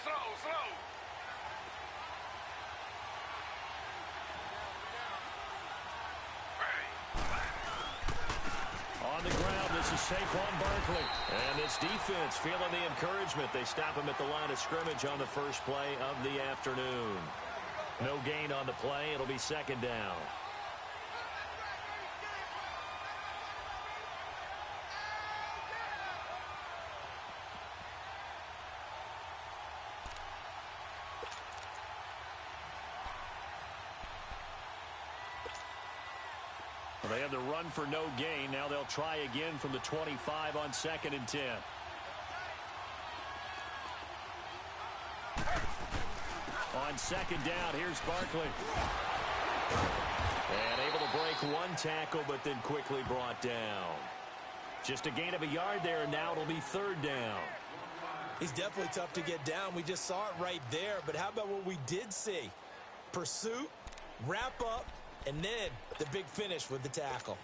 slow. On the ground, this is Saquon Barkley. And this defense feeling the encouragement. They stop him at the line of scrimmage on the first play of the afternoon. No gain on the play. It'll be second down. Well, they have the run for no gain. Now they'll try again from the 25 on 2nd and 10. On 2nd down, here's Barkley. And able to break one tackle, but then quickly brought down. Just a gain of a yard there, and now it'll be 3rd down. He's definitely tough to get down. We just saw it right there. But how about what we did see? Pursuit, wrap up, and then the big finish with the tackle.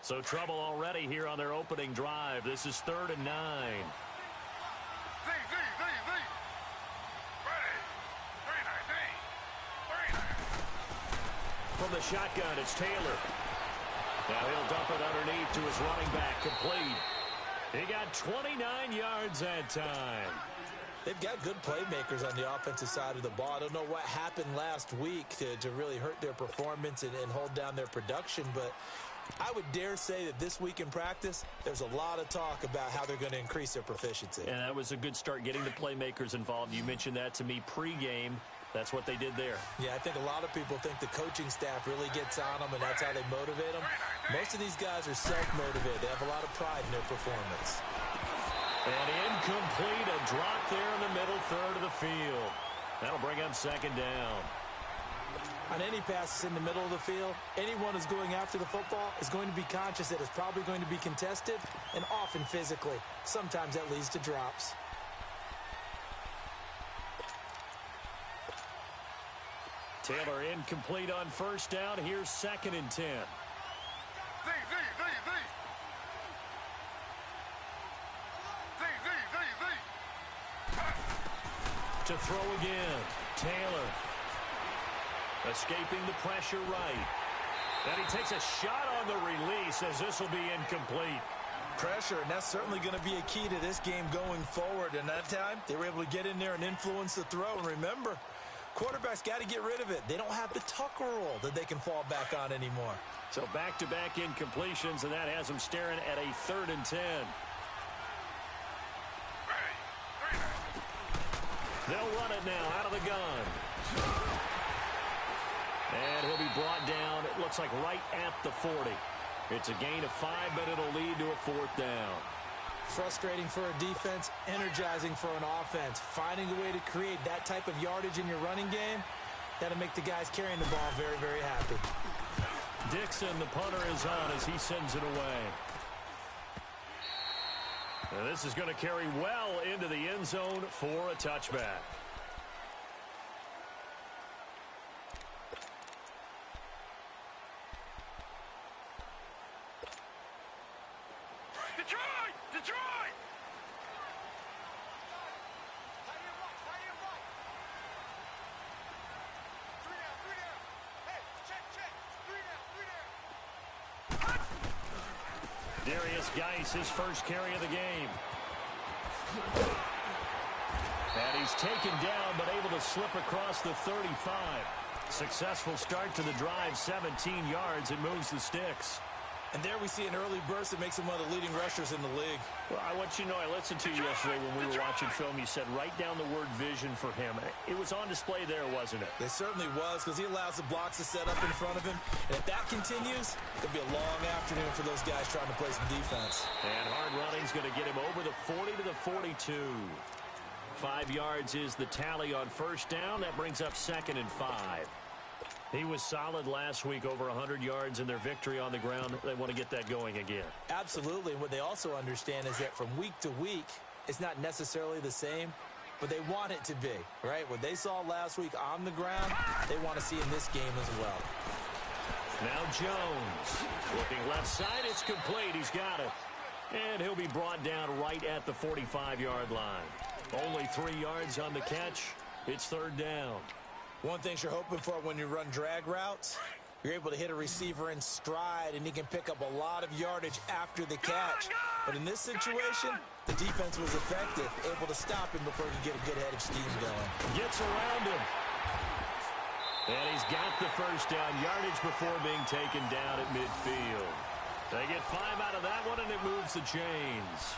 So trouble already here on their opening drive. This is 3rd and 9. From the shotgun, it's Taylor. Now he'll dump it underneath to his running back, complete. He got 29 yards that time. They've got good playmakers on the offensive side of the ball. I don't know what happened last week to really hurt their performance and hold down their production, but I would dare say that this week in practice, there's a lot of talk about how they're going to increase their proficiency. And that was a good start, getting the playmakers involved. You mentioned that to me pregame. That's what they did there. Yeah, I think a lot of people think the coaching staff really gets on them, and that's how they motivate them. Most of these guys are self-motivated. They have a lot of pride in their performance. And incomplete, a drop there in the middle third of the field. That'll bring up 2nd down. On any passes in the middle of the field, anyone who's going after the football is going to be conscious that it's probably going to be contested, and often physically. Sometimes that leads to drops. Taylor incomplete on 1st down. Here's 2nd and 10. To throw again. Taylor. Escaping the pressure right. And he takes a shot on the release as this will be incomplete. Pressure, and that's certainly going to be a key to this game going forward. And that time, they were able to get in there and influence the throw. And remember, quarterbacks got to get rid of it. They don't have the tucker roll that they can fall back on anymore. So back-to-back incompletions, and that has them staring at a 3rd and 10. They'll run it now out of the gun. And he'll be brought down, it looks like right at the 40. It's a gain of 5, but it'll lead to a 4th down. Frustrating for a defense, energizing for an offense. Finding a way to create that type of yardage in your running game, that'll make the guys carrying the ball very, very happy. Dixon, the punter, is on as he sends it away. And this is going to carry well into the end zone for a touchback. Detroit! Darius Geis, his first carry of the game. And he's taken down, but able to slip across the 35. Successful start to the drive, 17 yards, and moves the sticks. And there we see an early burst that makes him one of the leading rushers in the league. Well, I want you to know, I listened to you yesterday when we were watching film. You said write down the word vision for him. It was on display there, wasn't it? It certainly was, because he allows the blocks to set up in front of him. And if that continues, it'll be a long afternoon for those guys trying to play some defense. And hard running's going to get him over the 40 to the 42. 5 yards is the tally on 1st down. That brings up 2nd and 5. He was solid last week, over 100 yards in their victory on the ground. They want to get that going again. Absolutely. And what they also understand is that from week to week, it's not necessarily the same, but they want it to be, right? What they saw last week on the ground, they want to see in this game as well. Now Jones. Looking left side. It's complete. He's got it. And he'll be brought down right at the 45-yard line. Only 3 yards on the catch. It's third down. One thing you're hoping for when you run drag routes, you're able to hit a receiver in stride, and he can pick up a lot of yardage after the catch. But in this situation, the defense was effective, able to stop him before he could get a good head of steam going. Gets around him. And he's got the first down yardage before being taken down at midfield. They get 5 out of that one, and it moves the chains.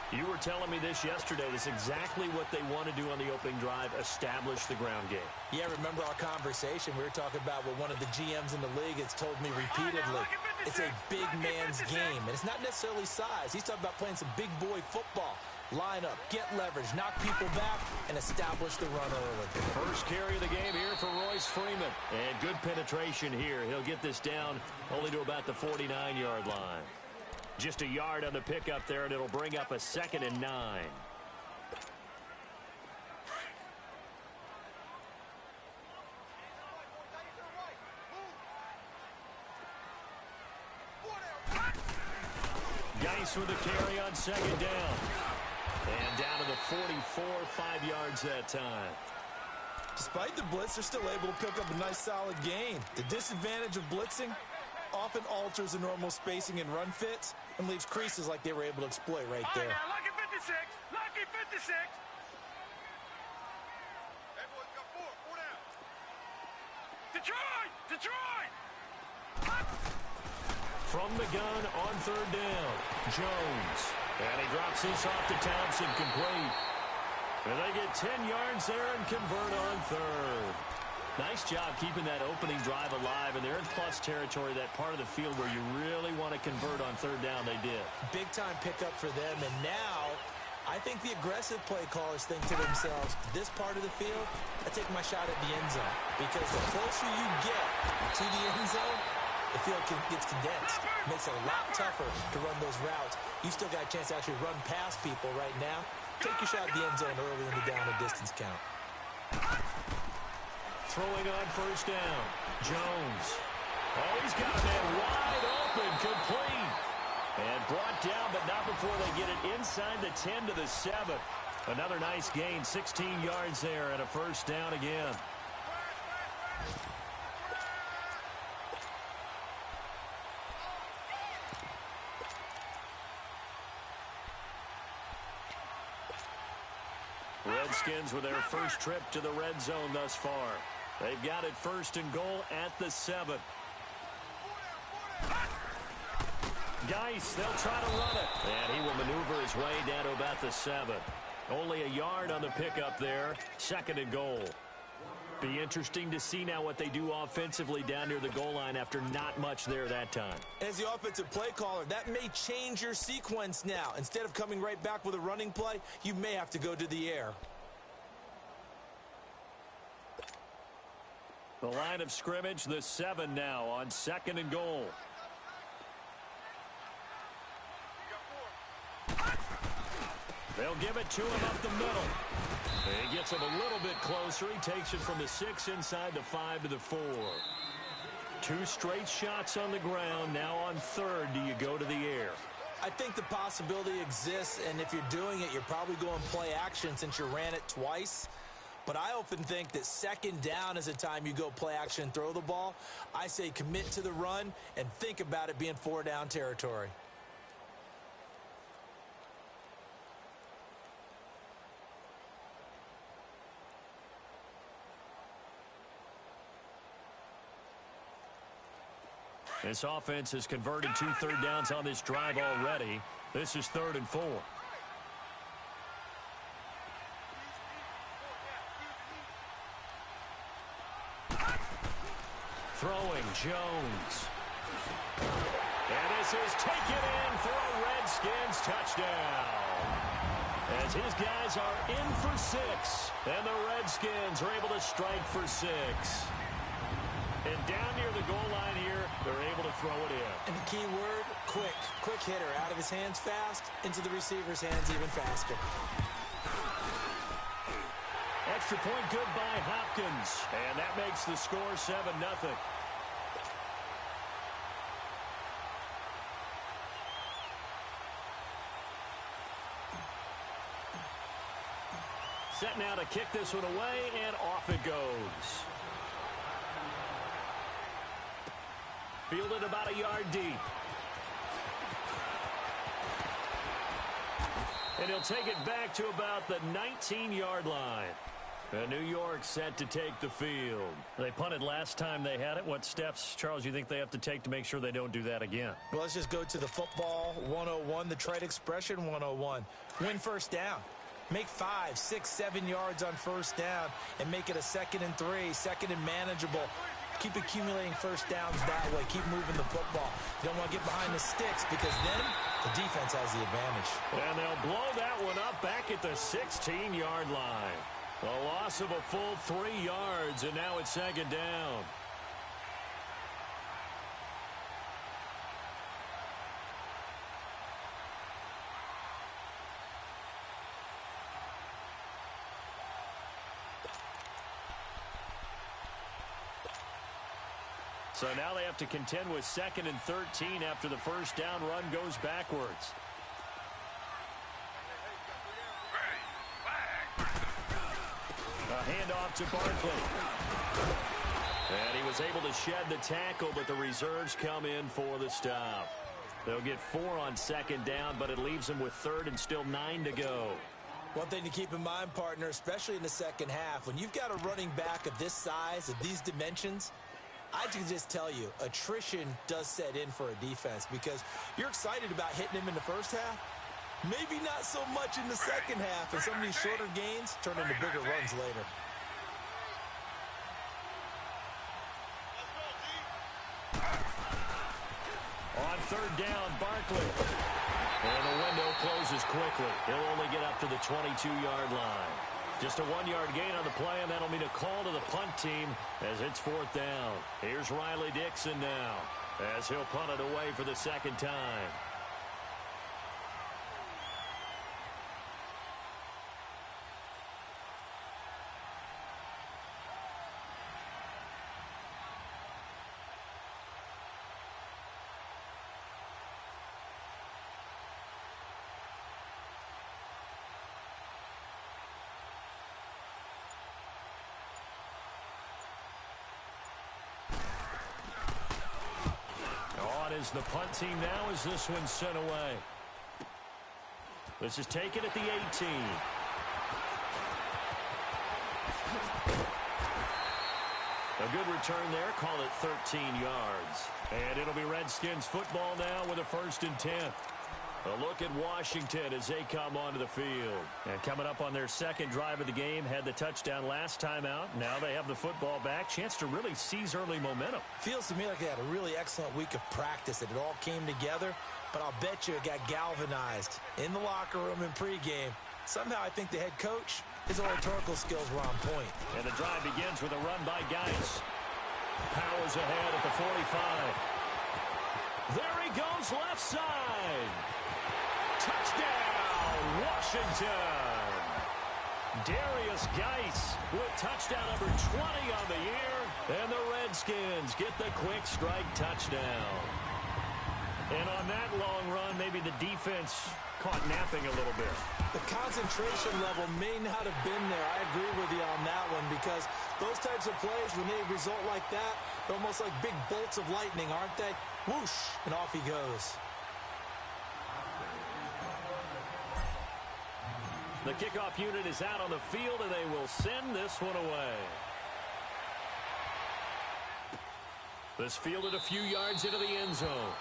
You were telling me this yesterday. This is exactly what they want to do on the opening drive, establish the ground game. Yeah, remember our conversation? We were talking about what one of the GMs in the league has told me repeatedly. It's a big man's game, and it's not necessarily size. He's talking about playing some big boy football. Line up, get leverage, knock people back, and establish the run early. First carry of the game here for Royce Freeman. And good penetration here. He'll get this down only to about the 49-yard line. Just a yard on the pickup there, and it'll bring up a 2nd and 9. Geis with the carry on 2nd down. And down to the 44, 5 yards that time. Despite the blitz, they're still able to pick up a nice solid gain. The disadvantage of blitzing often alters the normal spacing and run fits and leaves creases like they were able to exploit right there. Lucky 56! Lucky 56! Hey, boys, got 4 down. Detroit! Detroit! From the gun on 3rd down, Jones. And he drops this off to Townsend, complete. And they get 10 yards there and convert on 3rd. Nice job keeping that opening drive alive, and they're in plus territory, that part of the field where you really want to convert on 3rd down. They did. Big-time pickup for them, and now I think the aggressive play callers think to themselves, this part of the field, I take my shot at the end zone, because the closer you get to the end zone, the field gets condensed. Makes it a lot tougher to run those routes. You still got a chance to actually run past people right now. Take your shot at the end zone early in the down and distance count. Throwing on 1st down, Jones. Oh, he's got a man wide open, complete. And brought down, but not before they get it inside the 10 to the 7. Another nice gain, 16 yards there, and a 1st down again. Redskins with their first trip to the red zone thus far. They've got it 1st and goal at the 7. Geis, they'll try to run it. And he will maneuver his way down to about the 7. Only a yard on the pickup there. 2nd and goal. Be interesting to see now what they do offensively down near the goal line after not much there that time. As the offensive play caller, that may change your sequence now. Instead of coming right back with a running play, you may have to go to the air. The line of scrimmage, the 7 now on 2nd and goal. They'll give it to him up the middle. He gets him a little bit closer. He takes it from the 6 inside the 5 to the 4. 2 straight shots on the ground. Now on 3rd, do you go to the air? I think the possibility exists, and if you're doing it, you're probably going play action since you ran it twice. But I often think that 2nd down is a time you go play action and throw the ball. I say commit to the run and think about it being 4 down territory. This offense has converted 2 third downs on this drive already. This is 3rd and 4. Throwing, Jones. And this is taken in for a Redskins touchdown. As his guys are in for 6. And the Redskins are able to strike for 6. And down near the goal line here, they're able to throw it in. And the key word, quick. Quick hitter. Out of his hands fast, into the receiver's hands even faster. Extra point good by Hopkins. And that makes the score 7-0. Set now to kick this one away, and off it goes. Fielded about a yard deep. And he'll take it back to about the 19-yard line. And New York set to take the field. They punted last time they had it. What steps, Charles, you think they have to take to make sure they don't do that again? Well, let's just go to the football 101, the trade expression 101. Win first down. Make 5, 6, 7 yards on first down and make it a 2nd and 3, 2nd and manageable. Keep accumulating first downs that way. Keep moving the football. You don't want to get behind the sticks because then the defense has the advantage. And they'll blow that one up back at the 16-yard line. A loss of a full 3 yards, and now it's 2nd down. So now they have to contend with 2nd and 13 after the first down run goes backwards. A handoff to Barkley. And he was able to shed the tackle, but the reserves come in for the stop. They'll get 4 on 2nd down, but it leaves them with 3rd and still 9 to go. One thing to keep in mind, partner, especially in the second half, when you've got a running back of this size, of these dimensions, I can just tell you, attrition does set in for a defense because you're excited about hitting him in the first half. Maybe not so much in the second half, and some of these shorter gains turn into bigger runs later. On 3rd down, Barkley. And the window closes quickly. He'll only get up to the 22-yard line. Just a 1-yard gain on the play, and that'll mean a call to the punt team as it's 4th down. Here's Riley Dixon now as he'll punt it away for the 2nd time. Is the punt team now as this one's sent away. This is taken at the 18. A good return there. Call it 13 yards. And it'll be Redskins football now with a 1st and 10. A look at Washington as they come onto the field. And coming up on their 2nd drive of the game, had the touchdown last time out. Now they have the football back. Chance to really seize early momentum. Feels to me like they had a really excellent week of practice, that it all came together. But I'll bet you it got galvanized in the locker room in pregame. Somehow I think the head coach, his oratorical skills were on point. And the drive begins with a run by Geis. Powers ahead at the 45. There he goes, left side. Touchdown, Washington. Darius Geis with touchdown number 20 on the year. And the Redskins get the quick strike touchdown. And on that long run, maybe the defense caught napping a little bit. The concentration level may not have been there. I agree with you on that one because those types of plays, when they result like that, they're almost like big bolts of lightning, aren't they? Whoosh, and off he goes. The kickoff unit is out on the field, and they will send this one away. This fielded a few yards into the end zone.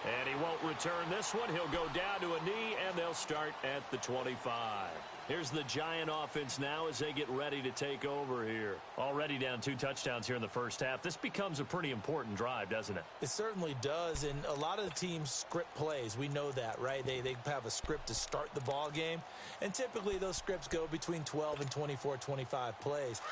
And he won't return this one. He'll go down to a knee, and they'll start at the 25. Here's the Giant offense now as they get ready to take over here. Already down 2 touchdowns here in the first half. This becomes a pretty important drive, doesn't it? It certainly does, and a lot of the teams script plays. We know that, right? They have a script to start the ball game, and typically those scripts go between 12 and 24, 25 plays.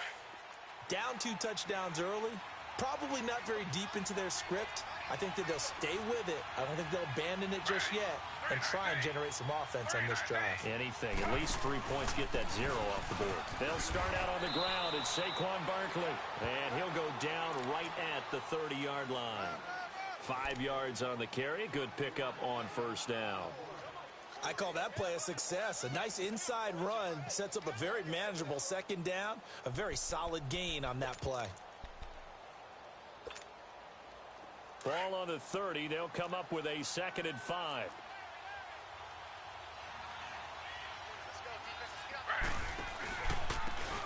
Down 2 touchdowns early, probably not very deep into their script. I think that they'll stay with it. I don't think they'll abandon it just yet and try and generate some offense on this drive. Anything. At least 3 points. Get that 0 off the board. They'll start out on the ground. It's Saquon Barkley. And he'll go down right at the 30-yard line. 5 yards on the carry. Good pickup on first down. I call that play a success. A nice inside run sets up a very manageable second down, a very solid gain on that play. Ball on the 30. They'll come up with a 2nd and 5.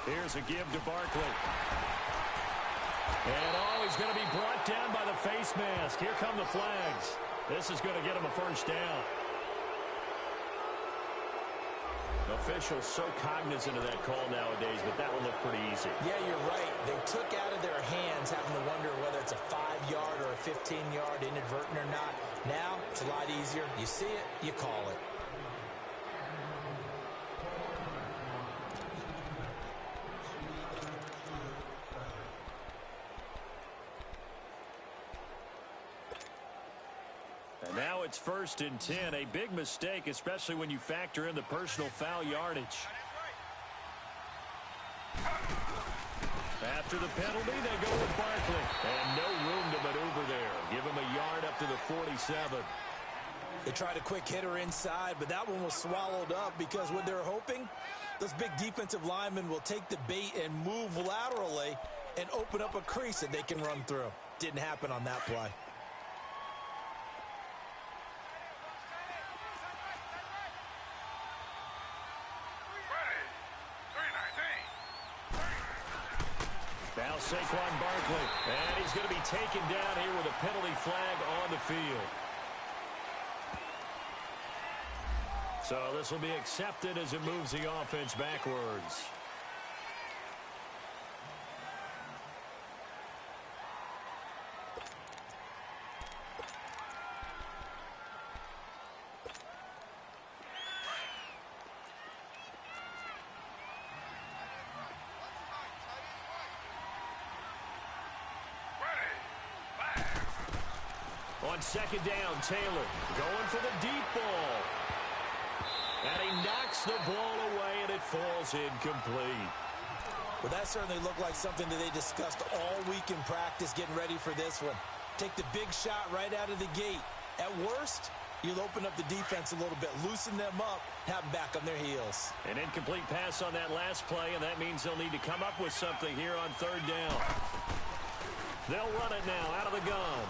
Here's a give to Barkley. And he's going to be brought down by the face mask. Here come the flags. This is going to get him a first down. Officials so cognizant of that call nowadays, but that one looked pretty easy. Yeah, you're right. They took out of their hands having to wonder whether it's a 5-yard or a 15-yard inadvertent or not. Now, it's a lot easier. You see it, you call it. Now it's 1st and 10. A big mistake, especially when you factor in the personal foul yardage. After the penalty, they go with Barkley. And no room to maneuver there. Give him a yard up to the 47. They tried a quick hitter inside, but that one was swallowed up because what they're hoping, those big defensive linemen will take the bait and move laterally and open up a crease that they can run through. Didn't happen on that play. Now Saquon Barkley, and he's going to be taken down here with a penalty flag on the field. So this will be accepted as it moves the offense backwards. On 2nd down, Taylor going for the deep ball. And he knocks the ball away, and it falls incomplete. Well, that certainly looked like something that they discussed all week in practice getting ready for this one. Take the big shot right out of the gate. At worst, you'll open up the defense a little bit, loosen them up, have them back on their heels. An incomplete pass on that last play, and that means they'll need to come up with something here on 3rd down. They'll run it now out of the gun.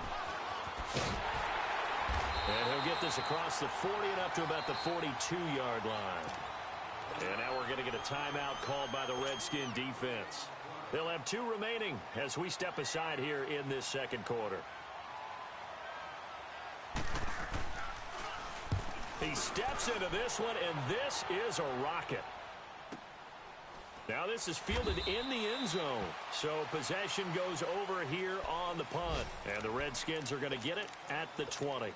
And he'll get this across the 40 and up to about the 42-yard line. And now we're going to get a timeout called by the Redskin defense. They'll have 2 remaining as we step aside here in this 2nd quarter. He steps into this one, and this is a rocket. Now this is fielded in the end zone. So possession goes over here on the punt. And the Redskins are going to get it at the 20.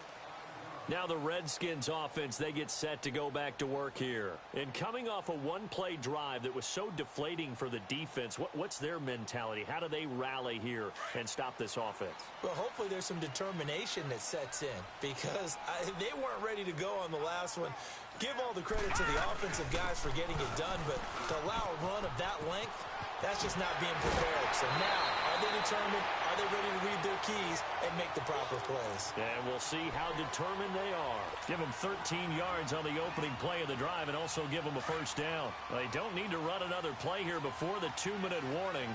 Now the Redskins offense, they get set to go back to work here. And coming off a one-play drive that was so deflating for the defense, what's their mentality? How do they rally here and stop this offense? Well, hopefully there's some determination that sets in because they weren't ready to go on the last one. Give all the credit to the offensive guys for getting it done, but to allow a run of that length, that's just not being prepared. So now, are they determined? Are they ready to read their keys and make the proper plays? And we'll see how determined they are. Give them 13 yards on the opening play of the drive and also give them a first down. They don't need to run another play here before the 2-minute warning.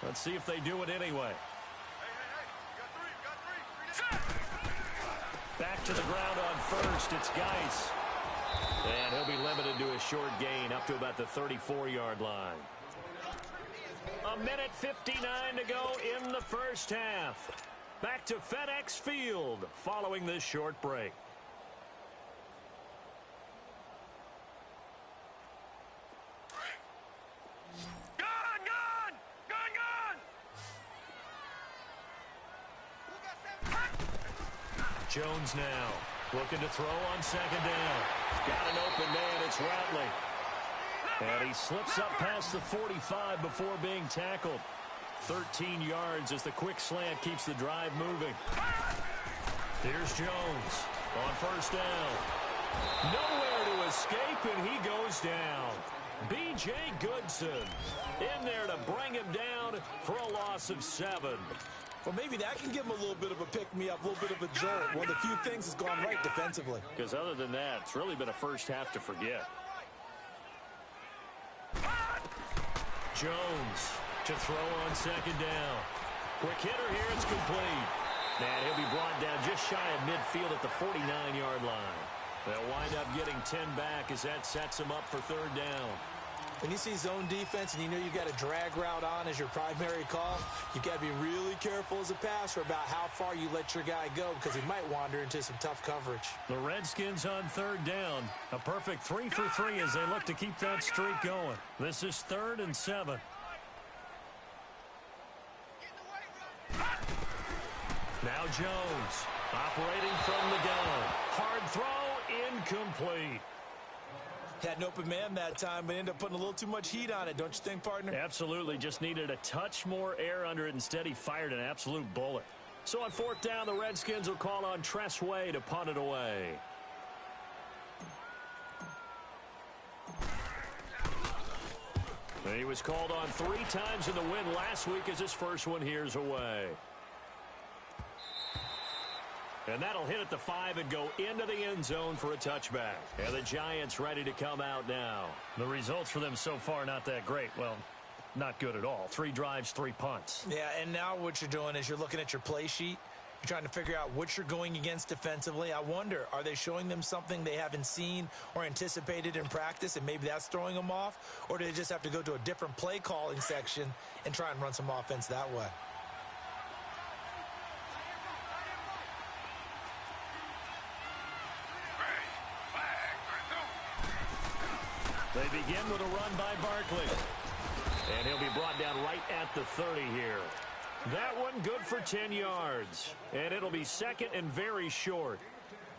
Let's see if they do it anyway. Back to the ground on first. It's Geis. And he'll be limited to a short gain up to about the 34-yard line. 1:59 to go in the first half. Back to FedEx Field following this short break. Jones now looking to throw on 2nd down. Got an open man. It's Ratley. And he slips up past the 45 before being tackled. 13 yards as the quick slant keeps the drive moving. Here's Jones on 1st down. Nowhere to escape, and he goes down. B.J. Goodson in there to bring him down for a loss of 7. Well, maybe that can give him a little bit of a pick-me-up, a little bit of a jolt. One of the few things has gone right defensively. Because other than that, it's really been a first half to forget. Jones to throw on second down. Quick hitter here, it's complete. And he'll be brought down just shy of midfield at the 49-yard line. They'll wind up getting 10 back as that sets them up for third down. When you see zone defense and you know you've got a drag route on as your primary call, you've got to be really careful as a passer about how far you let your guy go because he might wander into some tough coverage. The Redskins on third down. A perfect 3 for 3 as they look to keep that streak going. This is 3rd and 7. Now Jones operating from the gun. Hard throw, incomplete. Had an open man that time, but ended up putting a little too much heat on it, don't you think, partner? Absolutely. Just needed a touch more air under it. Instead, he fired an absolute bullet. So on 4th down, the Redskins will call on Tress Way to punt it away. He was called on 3 times in the win last week as his first one here's away. And that'll hit at the 5 and go into the end zone for a touchback. And the Giants ready to come out now. The results for them so far not that great. Well, not good at all. 3 drives, 3 punts. Yeah, and now what you're doing is you're looking at your play sheet. You're trying to figure out what you're going against defensively. I wonder, are they showing them something they haven't seen or anticipated in practice, and maybe that's throwing them off? Or do they just have to go to a different play calling section and try and run some offense that way? They begin with a run by Barkley. And he'll be brought down right at the 30 here. That one good for 10 yards. And it'll be 2nd and very short.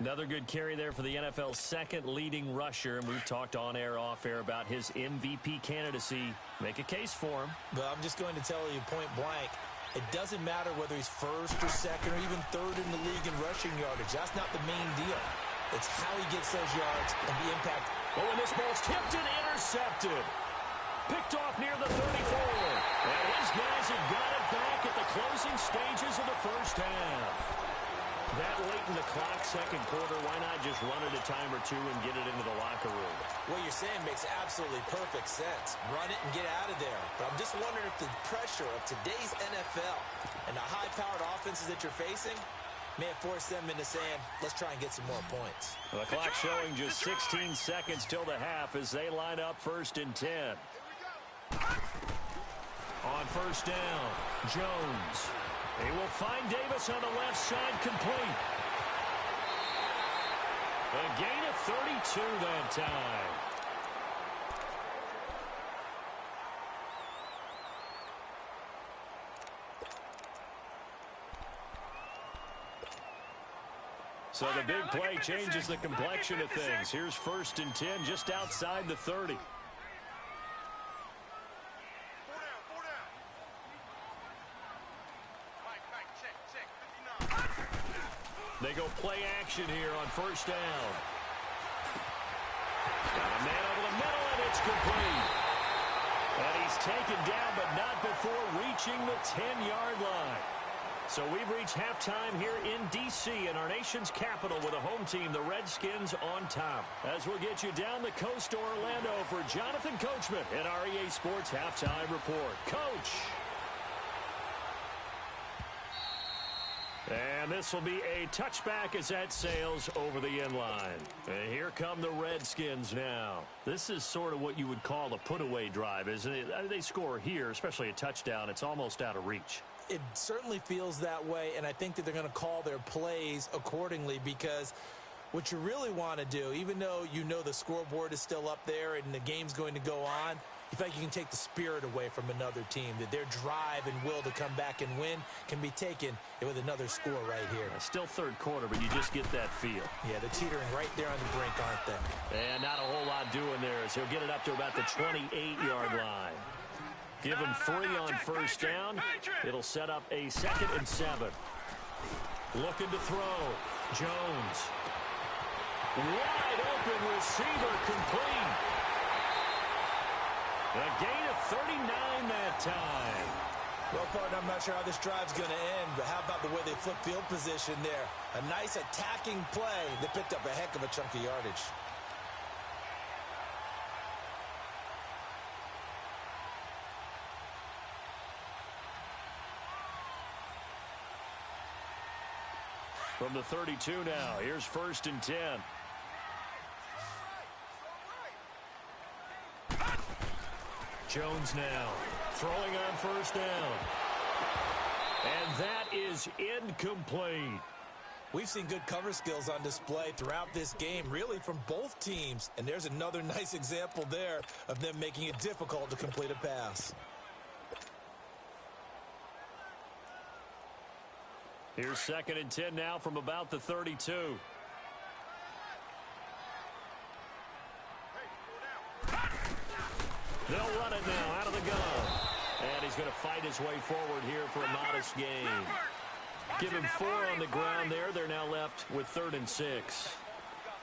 Another good carry there for the NFL's 2nd leading rusher. And we've talked on air, off air about his MVP candidacy. Make a case for him. But I'm just going to tell you point blank, it doesn't matter whether he's 1st or 2nd or even 3rd in the league in rushing yardage. That's not the main deal. It's how he gets those yards and the impact. Oh, and this ball's tipped and intercepted. Picked off near the 34. And his guys have got it back at the closing stages of the first half. That late in the clock, 2nd quarter, why not just run it a time or 2 and get it into the locker room? What you're saying makes absolutely perfect sense. Run it and get out of there. But I'm just wondering if the pressure of today's NFL and the high-powered offenses that you're facing may have forced them into saying, let's try and get some more points. The clock showing just 16 seconds till the half as they line up 1st and 10. On 1st down, Jones. He will find Davis on the left side, complete. A gain of 32 that time. So the big play changes the complexion of things. Here's 1st and 10 just outside the 30. They go play action here on 1st down. Got a man over the middle, and it's complete. And he's taken down, but not before reaching the 10-yard line. So we've reached halftime here in D.C. in our nation's capital with a home team, the Redskins, on top. As we'll get you down the coast to Orlando for Jonathan Coachman at our EA Sports Halftime Report. Coach! And this will be a touchback as that sails over the end line. And here come the Redskins now. This is sort of what you would call a put-away drive, isn't it? They score here, especially a touchdown. It's almost out of reach. It certainly feels that way, and I think that they're going to call their plays accordingly because what you really want to do, even though you know the scoreboard is still up there and the game's going to go on, you feel like you can take the spirit away from another team, that their drive and will to come back and win can be taken with another score right here. Still 3rd quarter, but you just get that feel. Yeah, they're teetering right there on the brink, aren't they? And not a whole lot doing there as he'll get it up to about the 28-yard line. Give him 3 on 1st down. It'll set up a 2nd and 7. Looking to throw. Jones. Wide open receiver, complete. A gain of 39 that time. Well, partner, I'm not sure how this drive's going to end, but how about the way they flip field position there? A nice attacking play that picked up a heck of a chunk of yardage. From the 32 now, here's 1st and 10. Jones now throwing on 1st down. And that is incomplete. We've seen good cover skills on display throughout this game, really from both teams. And there's another nice example there of them making it difficult to complete a pass. Here's 2nd and 10 now from about the 32. They'll run it now out of the gun. And he's going to fight his way forward here for a modest gain. Give him 4 on the ground there. They're now left with 3rd and 6.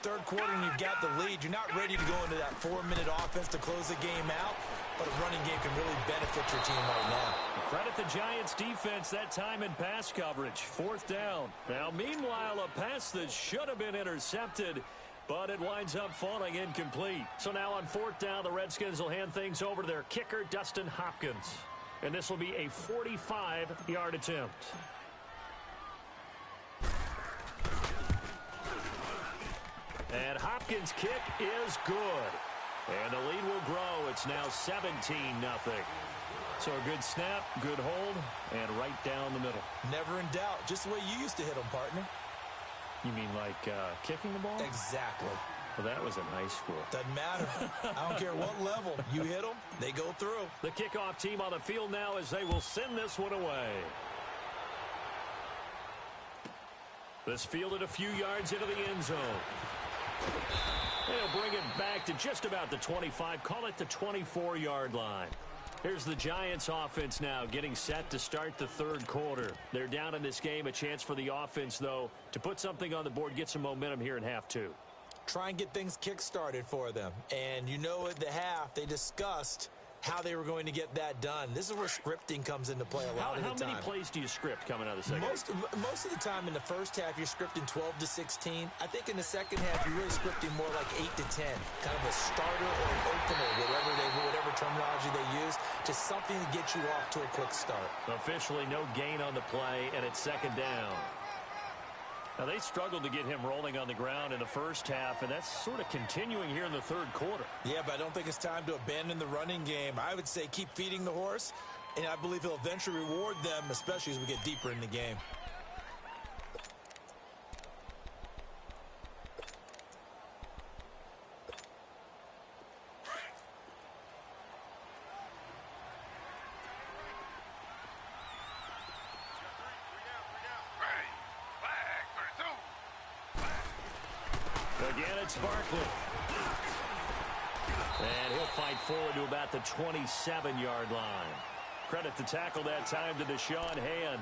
Third quarter and you've got the lead. You're not ready to go into that 4-minute offense to close the game out, but a running game can really benefit your team right now. Credit the Giants defense that time in pass coverage. 4th down. Now, meanwhile, a pass that should have been intercepted, but it winds up falling incomplete. So now on 4th down, the Redskins will hand things over to their kicker, Dustin Hopkins. And this will be a 45-yard attempt. And Hopkins' kick is good. And the lead will grow. It's now 17-0. So a good snap, good hold, and right down the middle. Never in doubt. Just the way you used to hit them, partner. You mean like kicking the ball? Exactly. Well, that was in high school. Doesn't matter. I don't care what level. You hit them, they go through. The kickoff team on the field now as they will send this one away. This fielded a few yards into the end zone. They'll bring it back to just about the 25. Call it the 24-yard line. Here's the Giants offense now getting set to start the 3rd quarter. They're down in this game. A chance for the offense, though, to put something on the board, get some momentum here in half 2. Try and get things kick-started for them. And you know at the half, they discussed how they were going to get that done. This is where scripting comes into play a lot of the time. How many plays do you script coming out of the second? Most of the time in the first half, you're scripting 12 to 16. I think in the second half, you're really scripting more like 8 to 10. Kind of a starter or an opener, whatever terminology they use. Just something to get you off to a quick start. Officially no gain on the play, and it's 2nd down. Now, they struggled to get him rolling on the ground in the first half, and that's sort of continuing here in the 3rd quarter. Yeah, but I don't think it's time to abandon the running game. I would say keep feeding the horse, and I believe he'll eventually reward them, especially as we get deeper in the game. Again, it's Barkley. And he'll fight forward to about the 27-yard line. Credit the tackle that time to Deshaun Hand.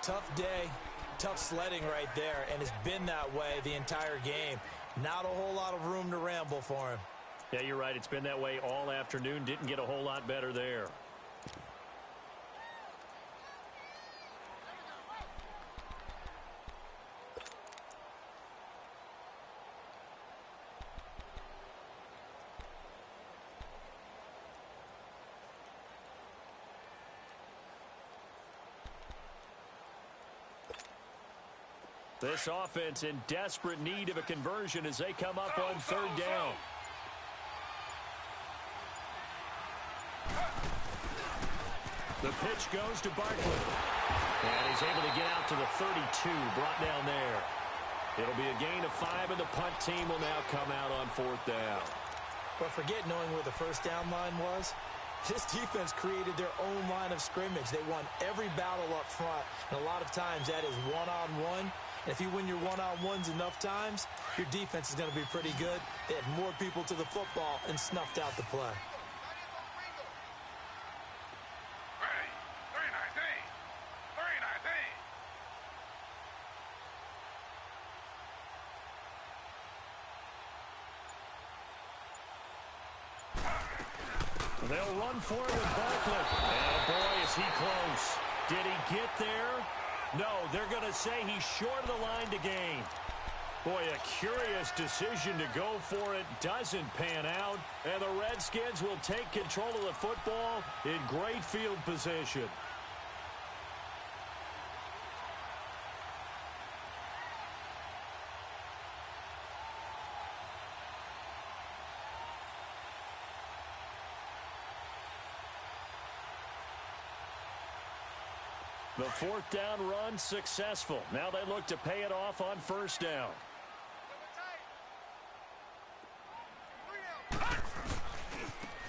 Tough day, tough sledding right there, and it's been that way the entire game. Not a whole lot of room to ramble for him. Yeah, you're right. It's been that way all afternoon. Didn't get a whole lot better there. This offense in desperate need of a conversion as they come up on 3rd down. The pitch goes to Barkley. And he's able to get out to the 32, brought down there. It'll be a gain of 5, and the punt team will now come out on 4th down. But forget knowing where the first down line was. This defense created their own line of scrimmage. They won every battle up front, and a lot of times that is one-on-one. And if you win your one-on-ones enough times, your defense is going to be pretty good. They had more people to the football and snuffed out the play. They'll run for it with Barkley. And boy, is he close? Did he get there? No, they're going to say he's short of the line to gain. Boy, a curious decision to go for it. Doesn't pan out. And the Redskins will take control of the football in great field position. The fourth down run successful. Now they look to pay it off on first down.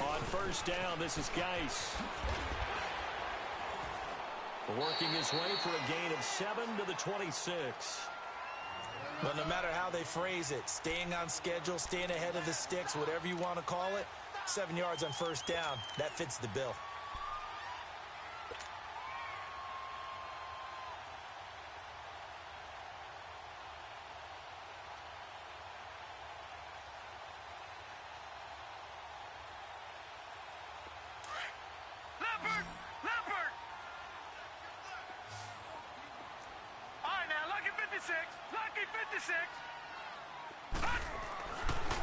On first down, this is Geis. Working his way for a gain of 7 to the 26. But no matter how they phrase it, staying on schedule, staying ahead of the sticks, whatever you want to call it, 7 yards on first down, that fits the bill.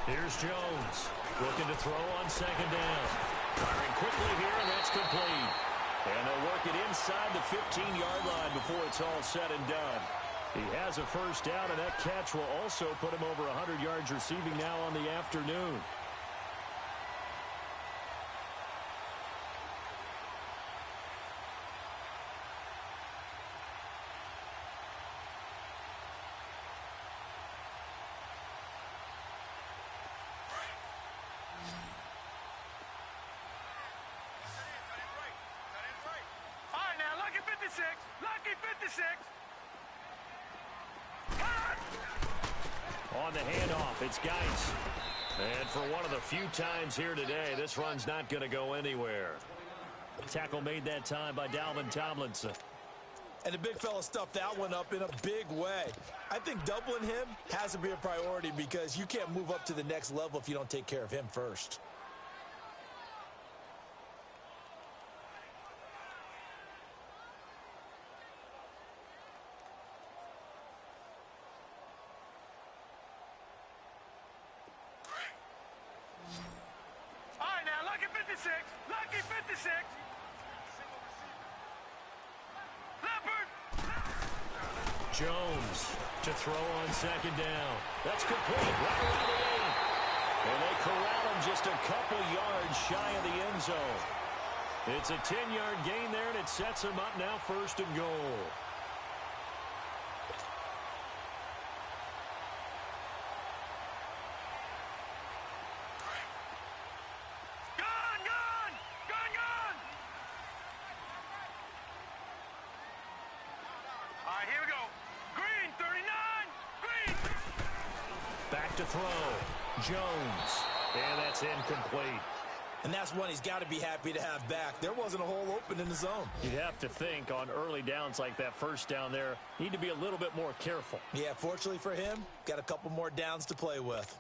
Here's Jones, looking to throw on second down. Firing quickly here, and that's complete. And they'll work it inside the 15-yard line before it's all said and done. He has a first down, and that catch will also put him over 100 yards receiving now on the afternoon. On the handoff, it's Geis. And for one of the few times here today, this run's not going to go anywhere. Tackle made that time by Dalvin Tomlinson. And the big fella stuffed that one up in a big way. I think doubling him has to be a priority because you can't move up to the next level if you don't take care of him first. Lucky 56. Jones to throw on second down. That's complete right around the 8. And they corral him just a couple yards shy of the end zone. It's a 10-yard gain there, and it sets him up now first and goal. To throw, Jones, and that's incomplete. And that's one he's got to be happy to have back. There wasn't a hole open in the zone. You'd have to think on early downs like that first down there, need to be a little bit more careful. Yeah, fortunately for him, got a couple more downs to play with.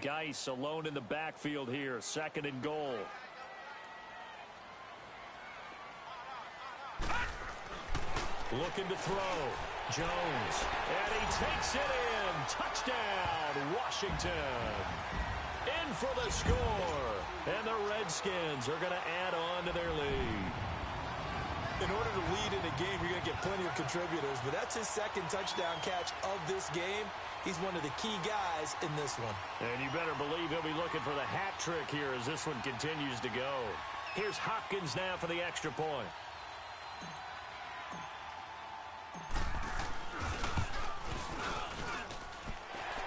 Geis alone in the backfield here. Second and goal. Looking to throw. Jones. And he takes it in. Touchdown, Washington. In for the score. And the Redskins are going to add on to their lead. In order to lead in a game, you're going to get plenty of contributors, but that's his second touchdown catch of this game. He's one of the key guys in this one. And you better believe he'll be looking for the hat trick here as this one continues to go. Here's Hopkins now for the extra point.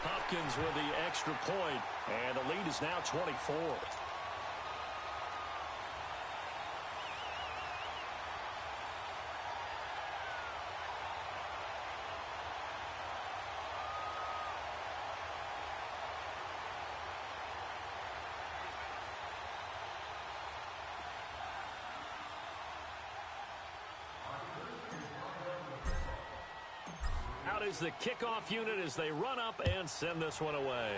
Hopkins with the extra point, and the lead is now 24. is the kickoff unit as they run up and send this one away.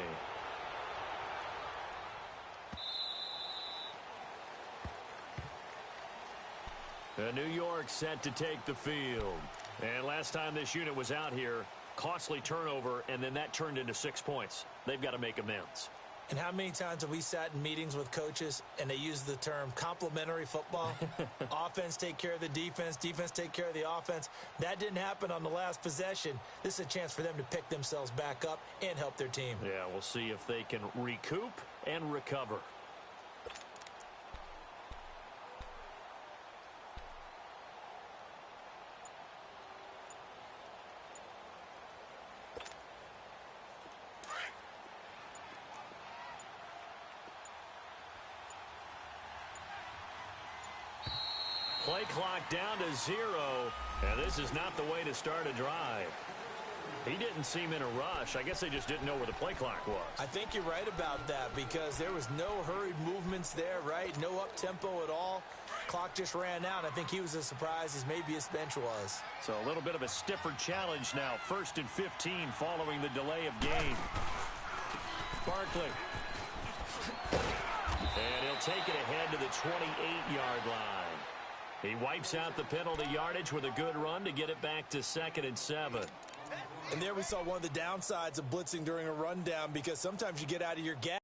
New York set to take the field. And last time this unit was out here, costly turnover, and then that turned into 6 points. They've got to make amends. And how many times have we sat in meetings with coaches and they use the term complementary football? Offense take care of the defense, defense take care of the offense. That didn't happen on the last possession. This is a chance for them to pick themselves back up and help their team. Yeah, we'll see if they can recoup and recover. Play clock down to 0, and this is not the way to start a drive. He didn't seem in a rush. I guess they just didn't know where the play clock was. I think you're right about that because there was no hurried movements there, right? No up-tempo at all. Clock just ran out. I think he was as surprised as maybe his bench was. So a little bit of a stiffer challenge now. 1st and 15 following the delay of game. Barkley. And he'll take it ahead to the 28-yard line. He wipes out the penalty yardage with a good run to get it back to 2nd and 7. And there we saw one of the downsides of blitzing during a rundown because sometimes you get out of your gap.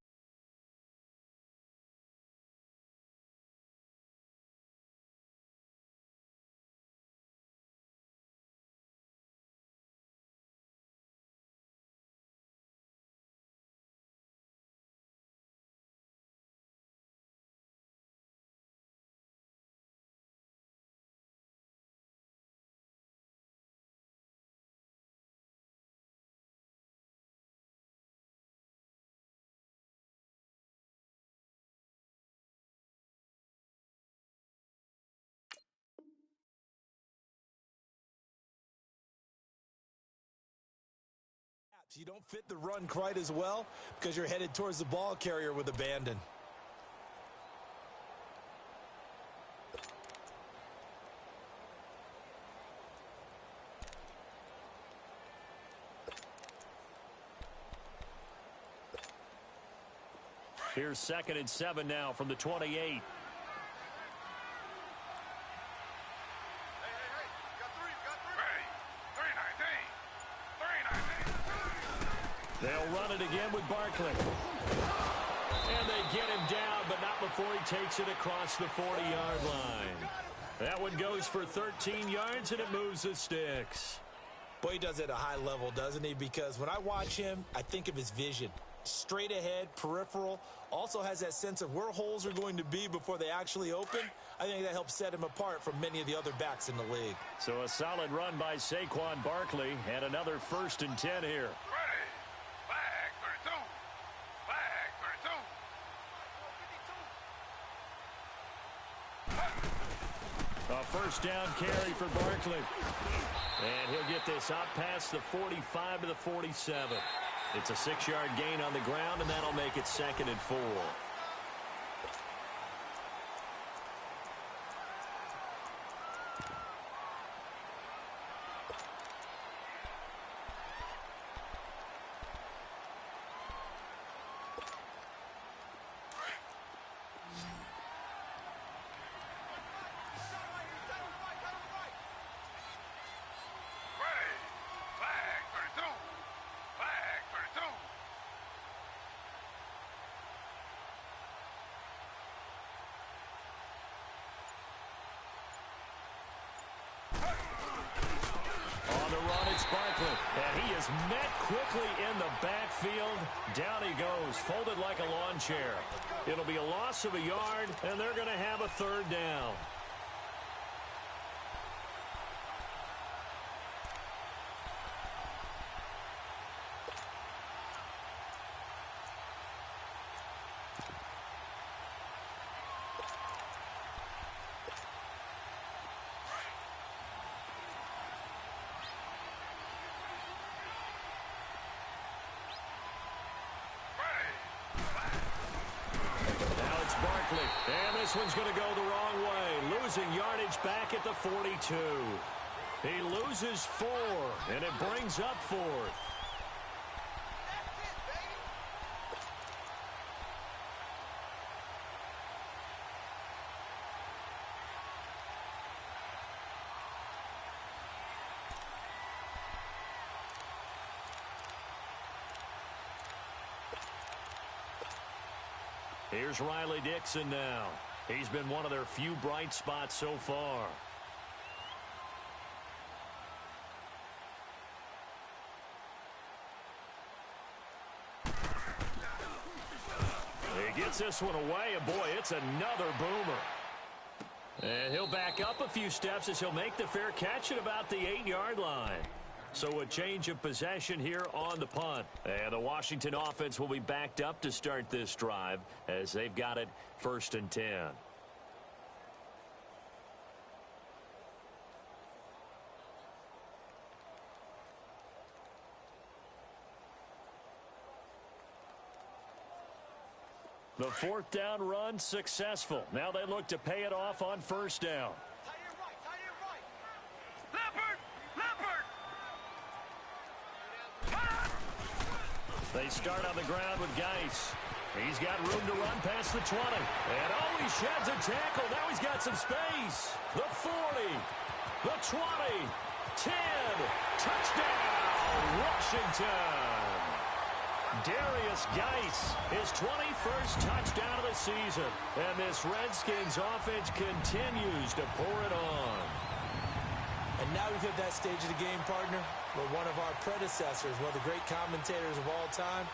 You don't fit the run quite as well because you're headed towards the ball carrier with abandon. Here's 2nd and 7 now from the 28. They'll run it again with Barkley. And they get him down, but not before he takes it across the 40-yard line. That one goes for 13 yards, and it moves the sticks. Boy, he does it at a high level, doesn't he? Because when I watch him, I think of his vision. Straight ahead, peripheral, also has that sense of where holes are going to be before they actually open. I think that helps set him apart from many of the other backs in the league. So a solid run by Saquon Barkley, and another 1st and 10 here. A 1st down carry for Barkley. And he'll get this up past the 45 to the 47. It's a 6-yard gain on the ground, and that'll make it 2nd and 4. Barkley, and he is met quickly in the backfield. Down he goes, folded like a lawn chair. It'll be a loss of a yard, and they're going to have a 3rd down. And this one's going to go the wrong way. Losing yardage back at the 42. He loses 4, and it brings up 4th. Here's Riley Dixon now. He's been one of their few bright spots so far. He gets this one away, and boy, it's another boomer. And he'll back up a few steps as he'll make the fair catch at about the 8-yard line. So a change of possession here on the punt. And the Washington offense will be backed up to start this drive as they've got it 1st and 10. The 4th down run successful. Now they look to pay it off on 1st down. They start on the ground with Geis. He's got room to run past the 20. And oh, he sheds a tackle. Now he's got some space. The 40, the 20, 10, touchdown, Washington. Darius Geis, his 21st touchdown of the season. And this Redskins offense continues to pour it on. And now we've hit that stage of the game, partner, where one of our predecessors, one of the great commentators of all time,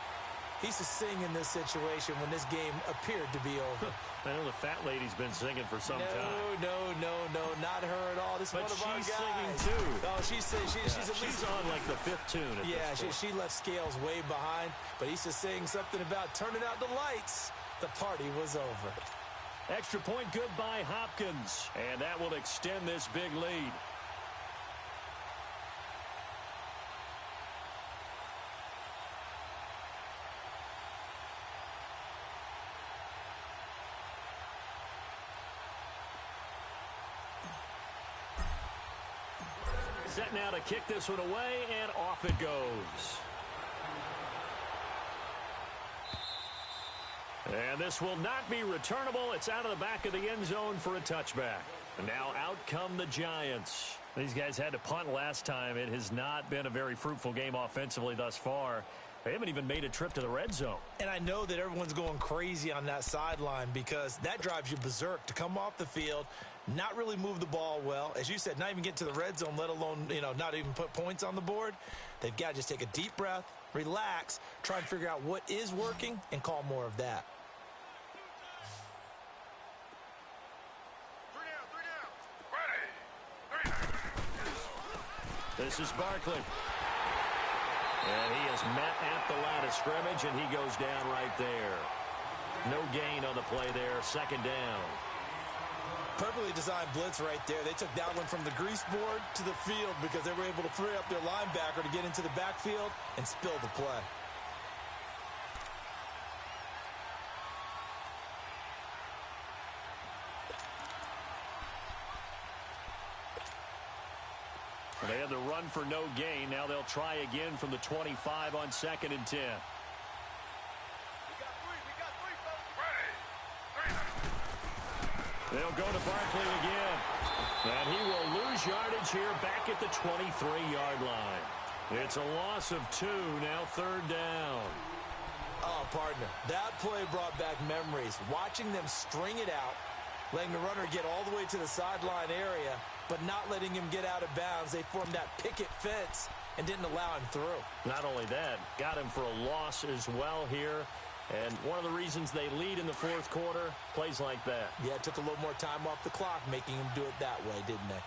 he used to sing in this situation when this game appeared to be over. I know the fat lady's been singing for some time. No, not her at all. This is one of our guys. But she's singing too. Oh, she's on like the 5th tune at this point. She left Scales way behind, but he used to sing something about turning out the lights. The party was over. Extra point good by Hopkins, and that will extend this big lead. Set now to kick this one away, and off it goes. And this will not be returnable. It's out of the back of the end zone for a touchback. And now out come the Giants. These guys had to punt last time. It has not been a very fruitful game offensively thus far. They haven't even made a trip to the red zone. And I know that everyone's going crazy on that sideline because that drives you berserk to come off the field, not really move the ball well. As you said, not even get to the red zone, let alone, not even put points on the board. They've got to just take a deep breath, relax, try and figure out what is working, and call more of that. This is Barkley. And he is met at the line of scrimmage, and he goes down right there. No gain on the play there, 2nd down. Perfectly designed blitz right there. They took that one from the grease board to the field because they were able to free up their linebacker to get into the backfield and spill the play. They had the run for no gain. Now they'll try again from the 25 on 2nd and 10. They'll go to Barkley again. And he will lose yardage here back at the 23-yard line. It's a loss of 2, now 3rd down. Oh, partner, that play brought back memories. Watching them string it out, letting the runner get all the way to the sideline area, but not letting him get out of bounds. They formed that picket fence and didn't allow him through. Not only that, got him for a loss as well here. And one of the reasons they lead in the 4th quarter, plays like that. Yeah, it took a little more time off the clock, making him do it that way, didn't they?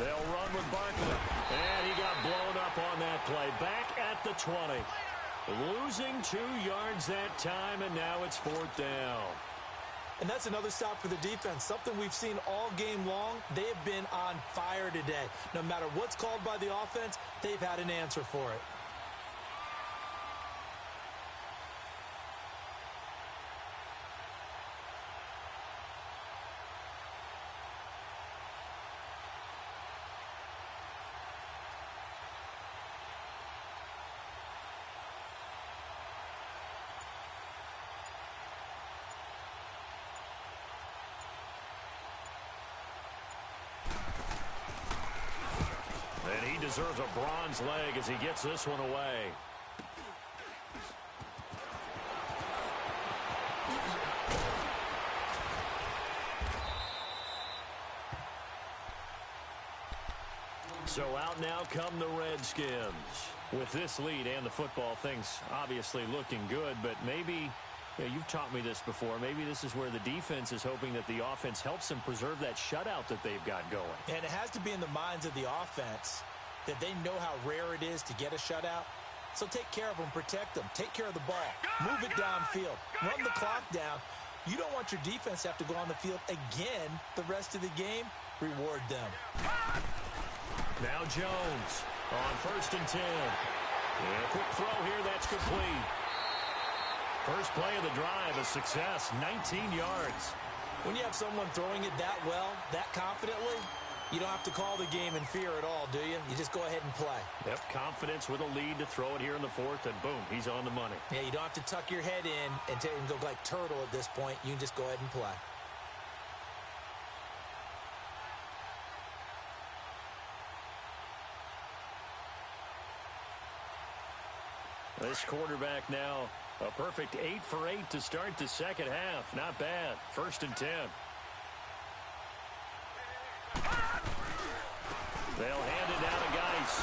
They'll run with Barkley. And he got blown up on that play. Back at the 20. Losing 2 yards that time, and now it's 4th down. And that's another stop for the defense. Something we've seen all game long. They have been on fire today. No matter what's called by the offense, they've had an answer for it. deserves a bronze leg as he gets this one away. So out now come the Redskins. With this lead and the football, things obviously looking good, but maybe, you've taught me this before, maybe this is where the defense is hoping that the offense helps them preserve that shutout that they've got going. And it has to be in the minds of the offense that they know how rare it is to get a shutout. So take care of them, protect them, take care of the ball, move it downfield, run the clock down. You don't want your defense to have to go on the field again the rest of the game. Reward them. Now Jones on 1st and 10. And a quick throw here, that's complete. First play of the drive, a success, 19 yards. When you have someone throwing it that well, that confidently, you don't have to call the game in fear at all, do you? You just go ahead and play. Yep, confidence with a lead to throw it here in the 4th, and boom, he's on the money. Yeah, you don't have to tuck your head in and go like turtle at this point. You can just go ahead and play. This quarterback now, a perfect 8 for 8 to start the second half. Not bad. 1st and 10. They'll hand it down to Geis.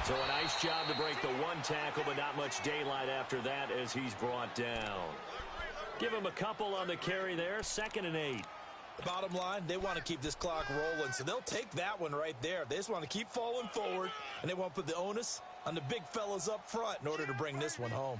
So a nice job to break the one tackle, but not much daylight after that as he's brought down. Give him a couple on the carry there. 2nd and 8. Bottom line, they want to keep this clock rolling, so they'll take that one right there. They just want to keep falling forward, and they want to put the onus on the big fellas up front in order to bring this one home.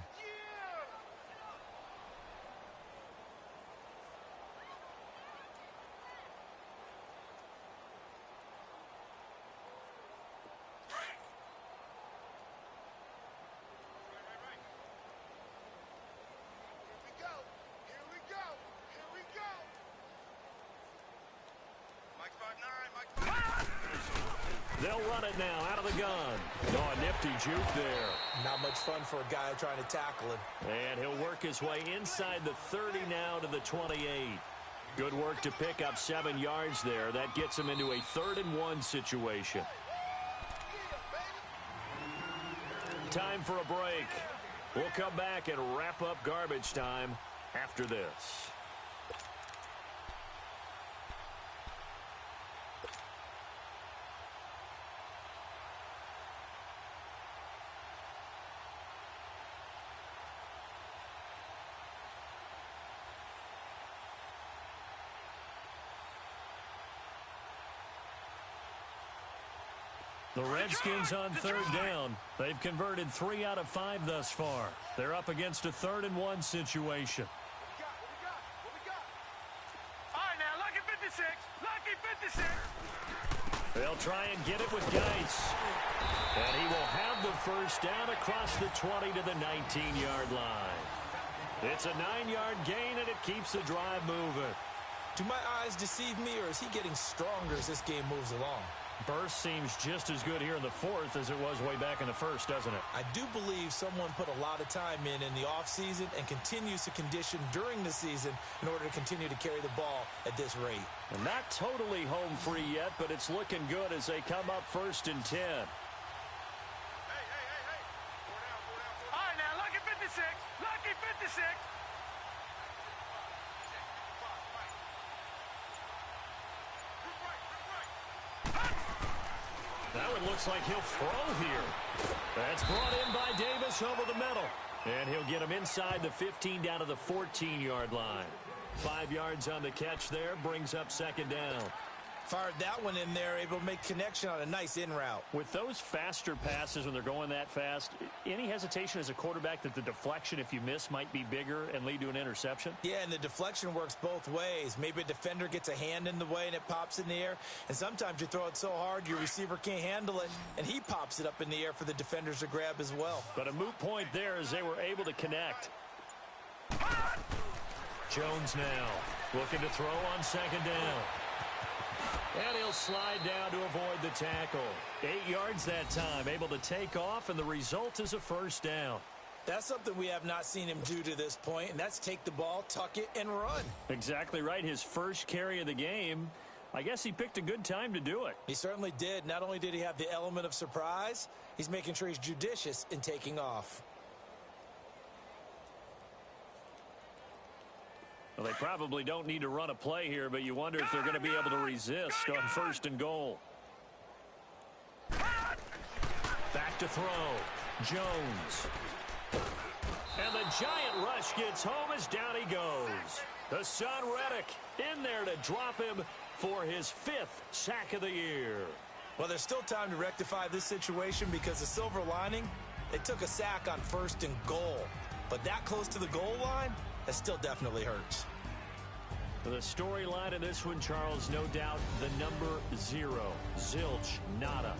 They'll run it now out of the gun. Oh, a nifty juke there. Not much fun for a guy trying to tackle him. And he'll work his way inside the 30 now to the 28. Good work to pick up 7 yards there. That gets him into a 3rd and 1 situation. Time for a break. We'll come back and wrap up garbage time after this. The Redskins on 3rd down. They've converted 3 out of 5 thus far. They're up against a 3rd and 1 situation. What we got? All right, now, lucky 56. Lucky 56. They'll try and get it with Geis. And he will have the first down across the 20 to the 19-yard line. It's a 9-yard gain, and it keeps the drive moving. Do my eyes deceive me, or is he getting stronger as this game moves along? Burst seems just as good here in the 4th as it was way back in the 1st, doesn't it? I do believe someone put a lot of time in the offseason and continues to condition during the season in order to continue to carry the ball at this rate. And not totally home free yet, but it's looking good as they come up 1st and 10. Hey. All right, now, lucky 56. Lucky 56. Now it looks like he'll throw here. That's brought in by Davis over the middle. And he'll get him inside the 15 down to the 14-yard line. 5 yards on the catch there, brings up 2nd down. Fired that one in there, able to make connection on a nice in route. With those faster passes when they're going that fast, any hesitation as a quarterback that the deflection, if you miss, might be bigger and lead to an interception? Yeah, and the deflection works both ways. Maybe a defender gets a hand in the way and it pops in the air. And sometimes you throw it so hard your receiver can't handle it, and he pops it up in the air for the defenders to grab as well. But a moot point there as they were able to connect. Jones now looking to throw on 2nd down. And he'll slide down to avoid the tackle. 8 yards that time, able to take off, and the result is a 1st down. That's something we have not seen him do to this point, and that's take the ball, tuck it, and run. Exactly right. His first carry of the game, I guess he picked a good time to do it. He certainly did. Not only did he have the element of surprise, he's making sure he's judicious in taking off. Well, they probably don't need to run a play here, but you wonder if they're going to be able to resist on 1st and goal. Back to throw. Jones. And the giant rush gets home as down he goes. The son Reddick in there to drop him for his 5th sack of the year. Well, there's still time to rectify this situation because the silver lining, they took a sack on 1st and goal. But that close to the goal line, that still definitely hurts. The storyline in this one, Charles, no doubt the number 0. Zilch, nada.